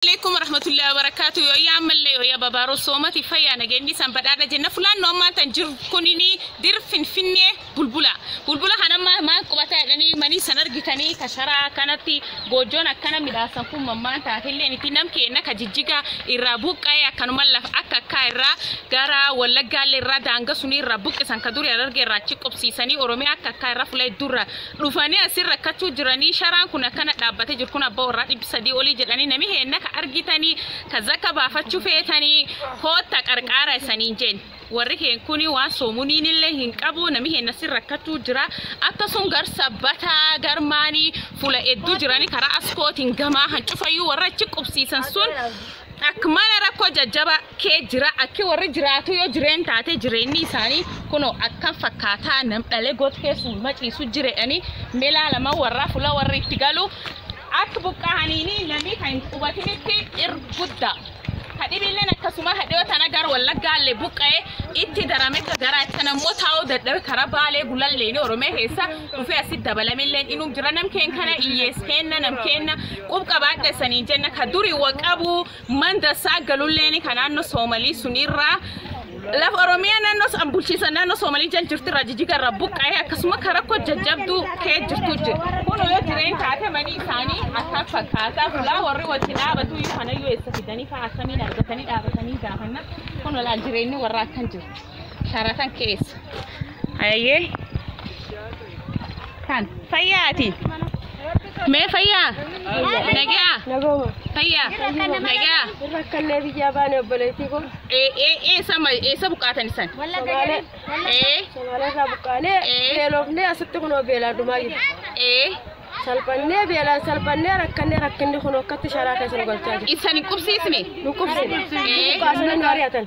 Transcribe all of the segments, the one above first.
عليكم ورحمة الله وبركاته. يا عم اللي يا بابارو صومتي فيا أنا جندي سنبدأ جنة فلان نوم ما تنجر كونيني دير فيني بلبلة هنا ما كبتة يعني ماني سنرجع تاني كشرا كانتي بوجونا كنا مدرسة كم ما تأهلي يعني تنام كأنك جيجا الرابوك أي كانوا ملف كايرا غارا ولا قال الرادة عنك سني الرابوك سانكدوري أرجع راتشيك أبسيساني أورومي كايرا فلا الدورة رفاني أسير ركتو جراني شرا كنا كنا دابته جركنا بورا بسدي أولي جراني نمي هناك أرجيتني كذاك بافتشو فيتني هو تكركارة سنينجين وريه كوني واسوموني نله هنكابو نمي هنسير ركتو جرا أتصون غر سبتا غرماني فلا إدو جراني كرا أسكوت إنجما هنشوفيو وراتشيك أبسيسان سون أكمل ركوا ججبا كجرا أكي ورجراتو يو جرين تاتي جريني ساني كنو أكم فكاتا نمبلي غوت كيسو مات يسو جريني ملا لما ورا فلا وري تقالو أكبوك هنيني نمي كاين قواتيني كي إربودا هذه بيلنا كسمة هذه وتناجر ولا قال لي بوكاي إنتي درامك جرا تنموت هاو در كربالة بولال ليني ورمي هيسا وفي أسيد دبلا ملين إنهم جرانم كين كنا إيس كنا نم كنا وبقى بعد سنين جنة كدوري وقابو من دسا قالوا ليني كنا نسومالي سنيرة لا أروميا نانوس أمبولشيسا نانوس ومالي جنجرت راجيجي كربوك أيه كسمة كركو ججبدو كجرتوج كونو يجرين كاته ماني ثاني أكثر كاته فلا وري وتنا بدو يفنا يوسفيدني كأسامي نرجتني دابتني داهنا كونو لا جريني ورا كنجر شارتان كيس أيه كان فياتي ما فيا نجا فيا نجا ركّن لي بيجابان بليتيكو إيه سبقات نسان سمالة سبقانة بيلوفني أسبتكونو بيلا دماغي سالبانة بيلا سالبانة ركّن خنو كتشارة سنقولتاج إنسان كوبسي اسمه نكوبسي كاسنا نارياتن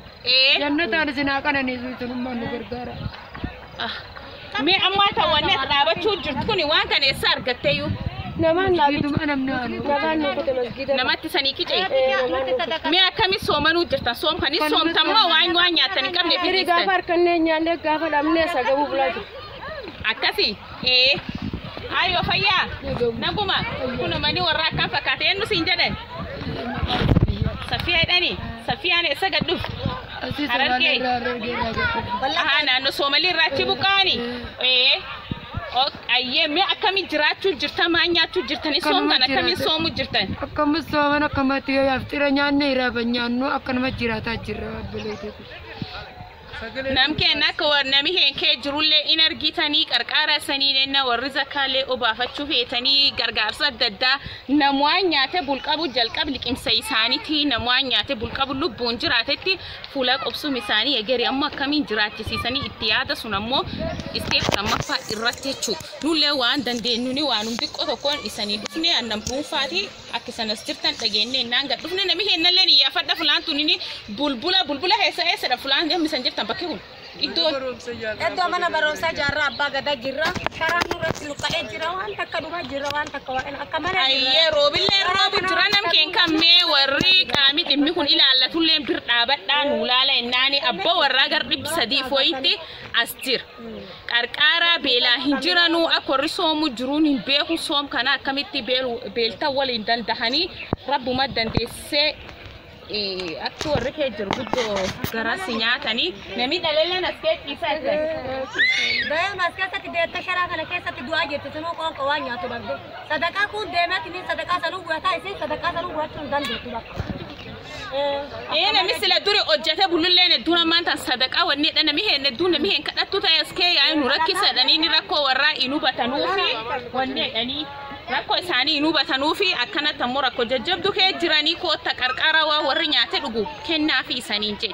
جنة أرزنا كان نزول ما نقدر مي أما تونت أبى تشوف تكوني وان كان يسار قتيو نمان nama tisani kije me akami somanu jirta som khani som tamma waan nyaatani kamne firi gafar kanne nyande gafa damne sagabu bulati akasi ayo fayya naguma kuno mani warra kan fakata yenu sinjade safiya dani safiya ne saga duf ararke ana no somali rachi bukani أيه ما أكمل جراتو جرتا ما نياتو جرتني سوم كنا كمل سومو جرتن أكمل سوم أنا كماتي يفترى نياني رابنيانو أكمل جراتا جرا بليتي نمكن نكور نمي هنك جرولة إنرجي تاني كركارة سنين إننا ورزقالة أبافتشوف تاني كركار صددا نموانيا تبولك أبو جلك أبلك إن سيساني تي نموانيا تبولك أبو لبون جراتتي فولك أبسو مساني يجري أما كمين جراتي سيساني اتيادا سنمو استيف كمفا إرتيتشو نولي وان دندين نوني وانم بيك أتوكون إساني دفني أنم بوفاتي أكسنا ستيرتان تجيني نانغا دفني نمي هنالني يا فدا فلان تونيني بلبلة هسا فلان جم مسنجف بكيون إدو mana barosa jarra abba gada jirra sharan nurat luqae jirra wan takaduma jirra wan takawaan akamana ayye robille robu jiranam ken kamme warri qami dimmi kun ila alla tulle bir dabadda nulala enani abba warra gar dib sadi foyti astir qarqara bela hinjiranu akori somu juruni behu som kana kamitti belta walin dal dahani rabbu maddan desse أكتور ركّي جربودو غراسينيا تاني نمي دليلنا نسكت إيسا ده نسكت تدي تشارك أنا كيسة تدوا جت تسمو كون كوانيا تبغى صدقة كون دائما تني صدقة سلو بوتا إيسي صدقة سلو بوتا تندل تبغى نمي سلا دوري أوجته بقولوا دونا ما أنت صدقة وني أنا ميه ندون ميه كده توتا يسكي يعني نوركي سدني نراكو ورا إنو بتنوفي وني يعني rakko sani nuba tanufi akana tamura ko jajjabdu ke jirani ko takarkarawa warri nyaate dugu kenna fi saninje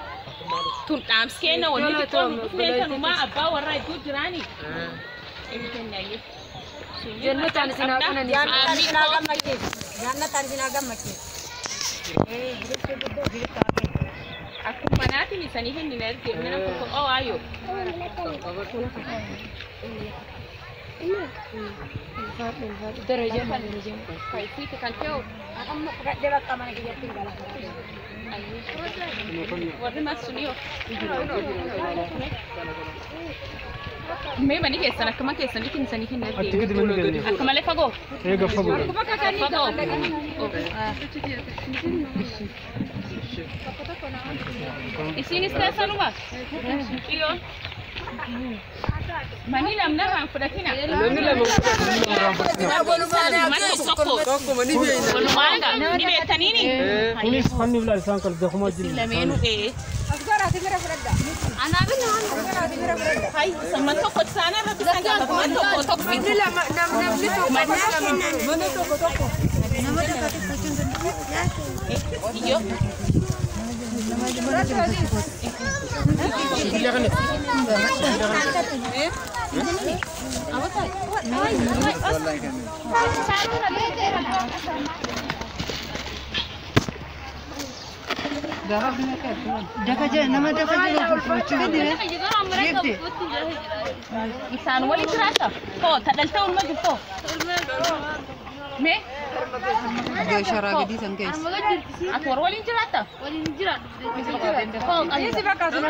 tun damske na woni to tanu ma abba warra du jirani jannatan sina kana ni jannatan sina gammake aku manati ni sani hen ni nerke mena ko o ayo درجة كيف تكلموا أما قدرت كمان كي يتنقل ورد ما سنيو Me mani keessan akkuma keessan itti sanii kenna. Ati gidi mani kenni. Akkuma lefa go. Eega fagoo. Isinis keessanuma. Iyo. Mani lamna ran fudhatina. Namni lama tokko mani beeyna. Walumaanga ni beektaniini. Kunis fanni bilaa isaan kan dakuma jiru. Lameenu Asgara tingara fudhadha. Anaa bin asgara tingara fudhadha. Hai samman tokko saana irratti saga man tokko tokko. Namni tokko mana tokko. Nama tokko. Iyo. Isaan walitti raasa. Koo tadhaltee ulma jirtoo. Me? Sharaa gadi san keessa. Ati warra waliin jiraata? Waliin jiraatu. Ayesi bakka sana.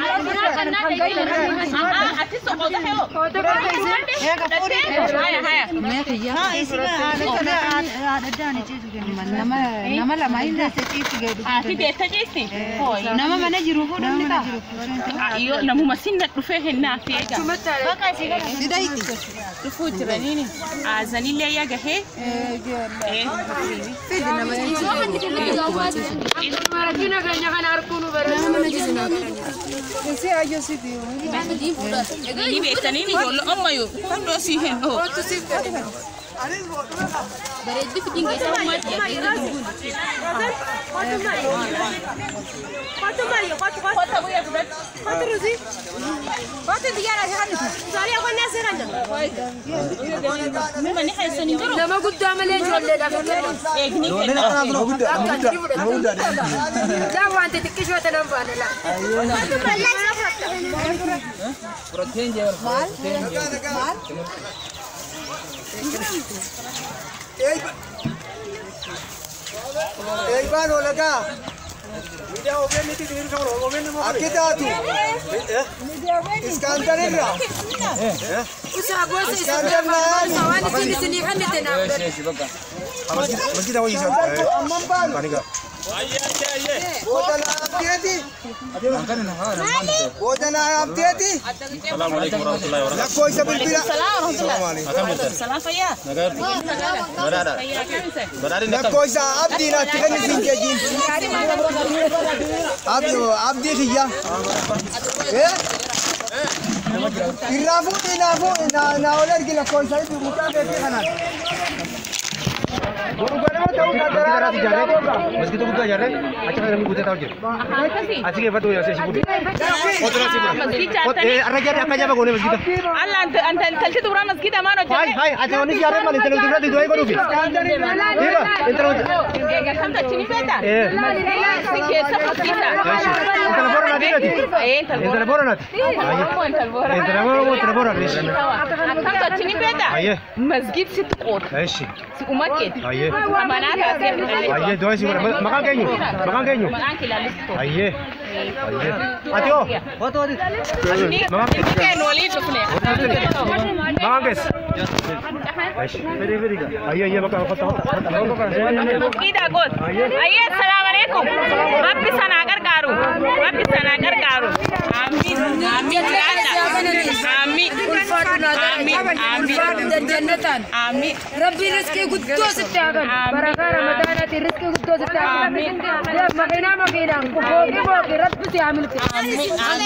Ati soqoota heewo. Haya. Haa isiga aadaddaani ciisu kennu nama lama hin deesse ciisi gadi. Ati deessa ciisti? Nama mana jiru fuudhamni ta'a. Iyo namuma sinna dhufee hennaa fi eega. Bakka isiga sida hiiti. Dhufuu jiraniini. Aazanillee yaa gahee. Fidi nama Marakina kanya kana arkunu bara. Ese ayo sidi. Ni beektaniini ijoollee ammayyo hundoo sii hennoo. Bareeddi fitiin keessaa uumaatti Kota buya fudhadhu. Kotu ruzi. Kotu biyyaara shahanni. Soorii akkanni asii kan jiru. Mani keessan hin jiru. Nama guddaa malee ijoolleedha. Eegni kenna. Daa wanti xiqqishoota nan baana laa. Eegbaan olagaa. Miidiyaa ogeeyyiin itti diriirsa ogeeyyiin immoo akka taatu. Iskandarirra. Iskandar naan. Masjida wayii isaa. Amman baanu. Boodana abdeeti. Boodana abdeeti. Lakkoo isa bilbila. Salaam fayyaa. Lakkoo isa abdiinaatti kan isin jejiin. Abdii kiyya. Irraa fuudhii naa ol ergi lakkoo isa itti mucaa beekee kanaan. Meski tu buka jarak, acak ada buka tahu je. Asyik apa tu yang saya sebut? Kotor sih bro. Arah jarak apa jawab kau ni meski tu? Allah anta kalci tu orang masjid mana je? Hai, acak ni jarak mana? Internet tu berada di dua ekor rupi. Iya, internet. Kan tak sini beda. Sikit sepatita. Telepon nanti. Telepon nanti. Telepon nanti. Kan tak sini beda. Masjid situ kot. Si umat ke. Mana tak siap. Aye, doa sih bro. Makan kenyu. Makan kilalis tu. Aye. Atio. What? Makan Kan wali tu punya. Makan guys. Aye, makan. Kita kot. Aye, assalamualaikum. Rabbi sana gargaru. Amin. Amin. Rabbi rizki guddo sitti hagan. Baraka Ramadanaati rizki guddo sitti hagan. Makina. Bogi rabbi si hamilti.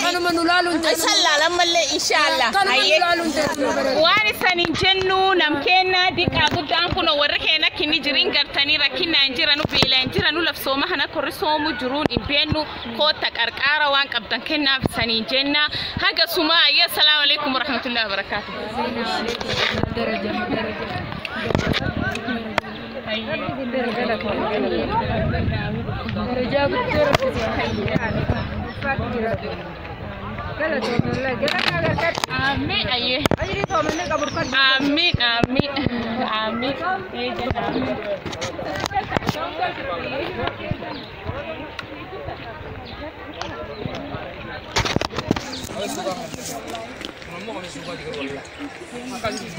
Kanuma nulaaluun ta'e. Sallallahu malle inshallah. Kanuma nulaaluun ta'e. Waan isaanii jennu nam kenna diqaa guddaan kun warra keenya kinni jirin gartanii rakkinaan jiranu beelaan jiranu labsooma kana korri soomu jiruun dhibeennu koota qarqaara waan qabdan kennaaf isaanii jenna haga suma ayya assalamu alaikum warahmatullahi wabarakatuh. Amin ayah. Amin. suka juga. Makasih.